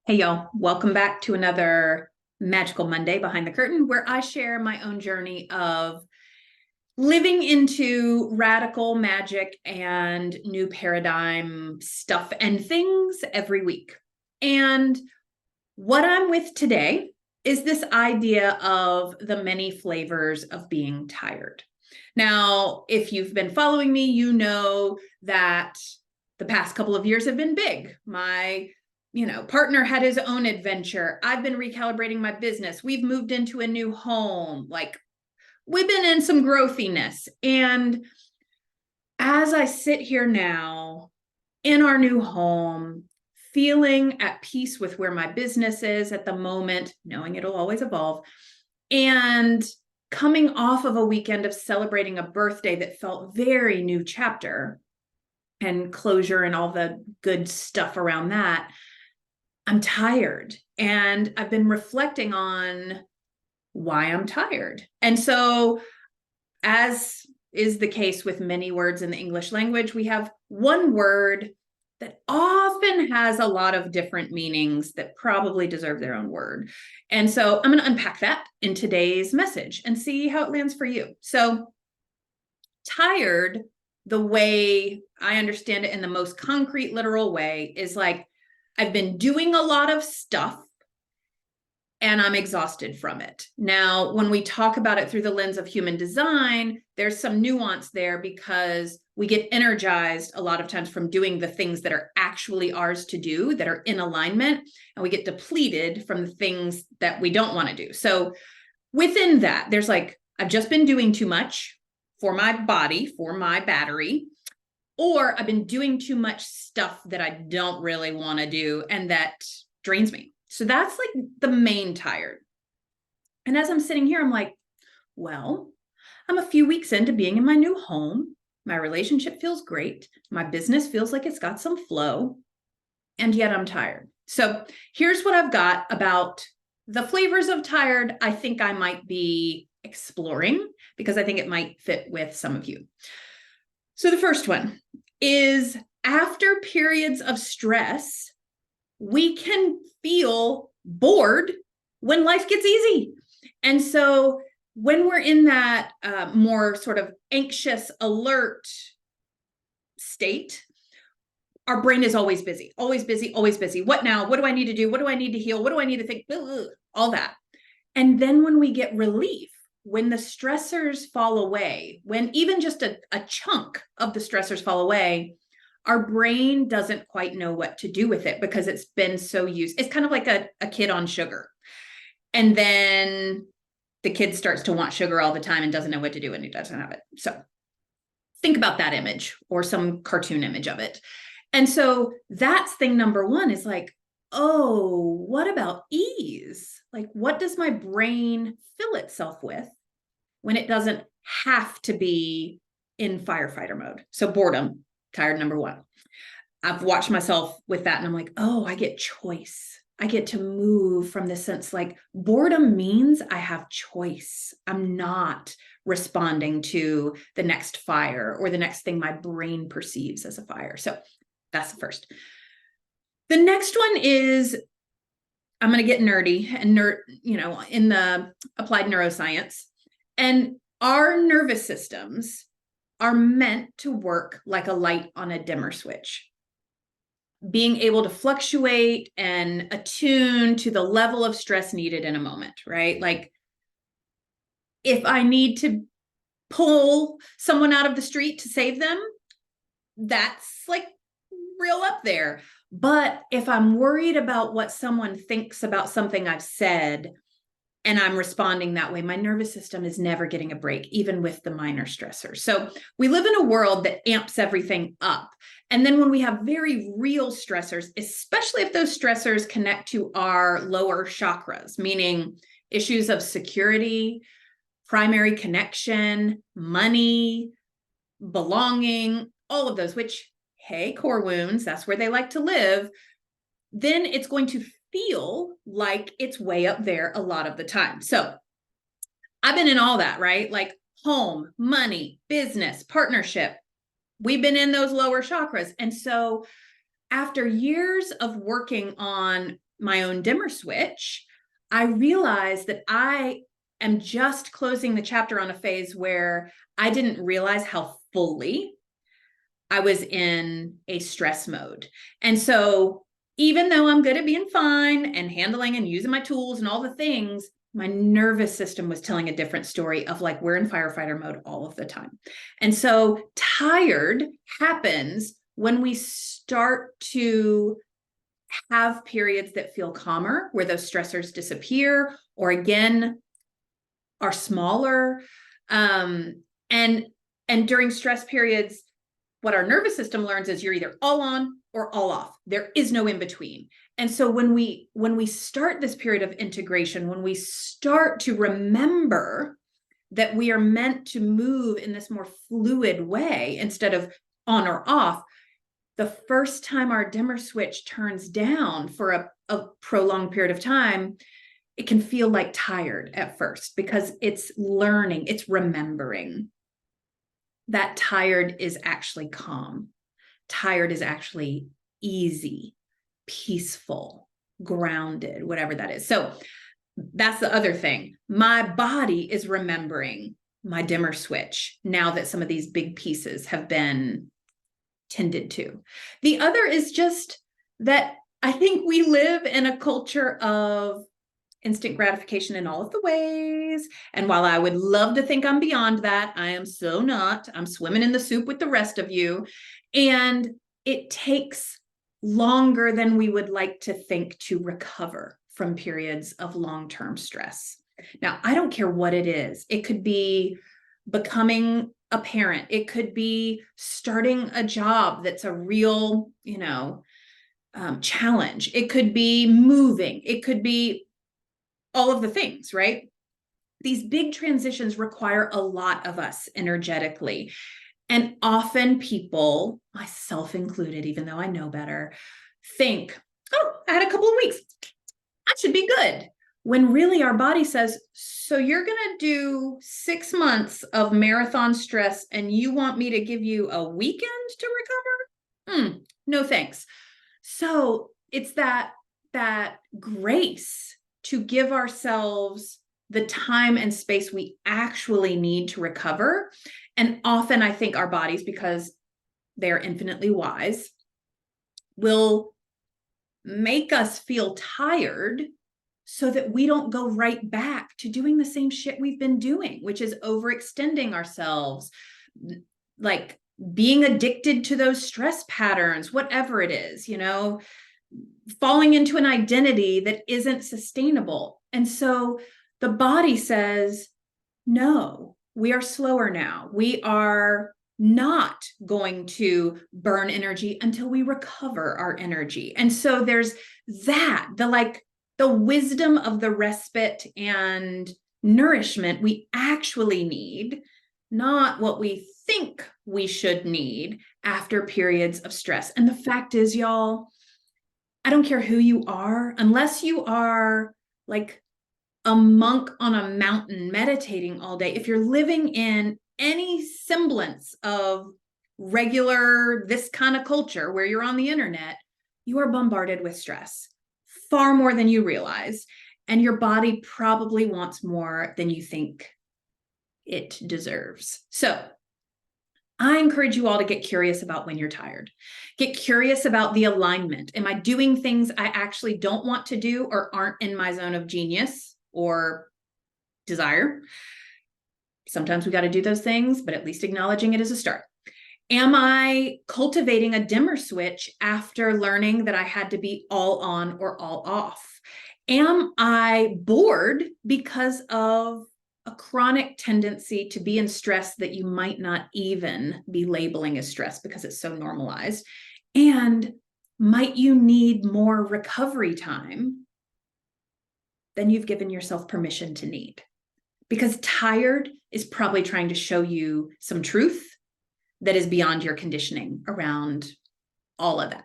Hey, y'all. Welcome back to another Magical Monday Behind the Curtain, where I share my own journey of living into radical magic and new paradigm stuff and things every week. And what I'm with today is this idea of the many flavors of being tired. Now, if you've been following me, you know that the past couple of years have been big. My partner had his own adventure. I've been recalibrating my business. We've moved into a new home. Like, we've been in some growthiness. And as I sit here now in our new home, feeling at peace with where my business is at the moment, knowing it'll always evolve, and coming off of a weekend of celebrating a birthday that felt very new chapter and closure and all the good stuff around that, I'm tired. And I've been reflecting on why I'm tired. And so, as is the case with many words in the English language, we have one word that often has a lot of different meanings that probably deserve their own word. And so I'm going to unpack that in today's message and see how it lands for you. So, tired, the way I understand it in the most concrete, literal way, is like I've been doing a lot of stuff and I'm exhausted from it. Now, when we talk about it through the lens of human design, there's some nuance there because we get energized a lot of times from doing the things that are actually ours to do, that are in alignment, and we get depleted from the things that we don't want to do. So within that, there's like, I've just been doing too much for my body, for my battery, or I've been doing too much stuff that I don't really want to do and that drains me. So that's like the main tired. And as I'm sitting here, I'm like, well, I'm a few weeks into being in my new home. My relationship feels great. My business feels like it's got some flow, and yet I'm tired. So here's what I've got about the flavors of tired I think I might be exploring because I think it might fit with some of you. So the first one is, after periods of stress, we can feel bored when life gets easy. And so when we're in that more sort of anxious, alert state, our brain is always busy, always busy, always busy. What now? What do I need to do? What do I need to heal? What do I need to think? All that. And then when we get relief, when the stressors fall away, when even just a chunk of the stressors fall away, our brain doesn't quite know what to do with it because it's been so used. It's kind of like a kid on sugar. And then the kid starts to want sugar all the time and doesn't know what to do when he doesn't have it. So think about that image or some cartoon image of it. And so that's thing number one, is like, oh, what about ease? Like, what does my brain fill itself with when it doesn't have to be in firefighter mode? So boredom, tired number one. I've watched myself with that and I'm like, oh, I get choice. I get to move from the sense like boredom means I have choice. I'm not responding to the next fire or the next thing my brain perceives as a fire. So that's the first. The next one is, I'm going to get nerdy and in the applied neuroscience. And our nervous systems are meant to work like a light on a dimmer switch, being able to fluctuate and attune to the level of stress needed in a moment, right? Like, if I need to pull someone out of the street to save them, that's like real up there. But if I'm worried about what someone thinks about something I've said, and I'm responding that way, my nervous system is never getting a break, even with the minor stressors. So we live in a world that amps everything up. And then when we have very real stressors, especially if those stressors connect to our lower chakras, meaning issues of security, primary connection, money, belonging, all of those, which, hey, core wounds, that's where they like to live, then it's going to feel like it's way up there a lot of the time. So I've been in all that, right? Like home, money, business, partnership. We've been in those lower chakras. And so after years of working on my own dimmer switch, I realized that I am just closing the chapter on a phase where I didn't realize how fully I was in a stress mode. And so even though I'm good at being fine and handling and using my tools and all the things, my nervous system was telling a different story of like, we're in firefighter mode all of the time. And so tired happens when we start to have periods that feel calmer, where those stressors disappear, or again, are smaller. And during stress periods, what our nervous system learns is you're either all on or all off. There is no in between. And so when we start this period of integration, when we start to remember that we are meant to move in this more fluid way instead of on or off, the first time our dimmer switch turns down for a prolonged period of time, it can feel like tired at first because it's learning, it's remembering that tired is actually calm. Tired is actually easy, peaceful, grounded, whatever that is. So that's the other thing. My body is remembering my dimmer switch now that some of these big pieces have been tended to. The other is just that I think we live in a culture of instant gratification in all of the ways. And while I would love to think I'm beyond that, I am so not. I'm swimming in the soup with the rest of you. And it takes longer than we would like to think to recover from periods of long-term stress. Now, I don't care what it is. It could be becoming a parent. It could be starting a job that's a real, challenge. It could be moving. It could be all of the things, right? These big transitions require a lot of us energetically. And often people, myself included, even though I know better, think, oh, I had a couple of weeks. I should be good. When really our body says, so you're going to do 6 months of marathon stress and you want me to give you a weekend to recover? No, thanks. So it's that grace to give ourselves the time and space we actually need to recover. And often I think our bodies, because they're infinitely wise, will make us feel tired so that we don't go right back to doing the same shit we've been doing, which is overextending ourselves, like being addicted to those stress patterns, whatever it is, falling into an identity that isn't sustainable. And so the body says, no, we are slower now. We are not going to burn energy until we recover our energy. And so there's that, the wisdom of the respite and nourishment we actually need, not what we think we should need after periods of stress. And the fact is, y'all, I don't care who you are, unless you are like a monk on a mountain meditating all day, if you're living in any semblance of regular, this kind of culture where you're on the internet, you are bombarded with stress far more than you realize. And your body probably wants more than you think it deserves. So I encourage you all to get curious about when you're tired. Get curious about the alignment. Am I doing things I actually don't want to do or aren't in my zone of genius or desire? Sometimes we got to do those things, but at least acknowledging it is a start. Am I cultivating a dimmer switch after learning that I had to be all on or all off? Am I bored because of a chronic tendency to be in stress that you might not even be labeling as stress because it's so normalized? And might you need more recovery time than you've given yourself permission to need? Because tired is probably trying to show you some truth that is beyond your conditioning around all of that.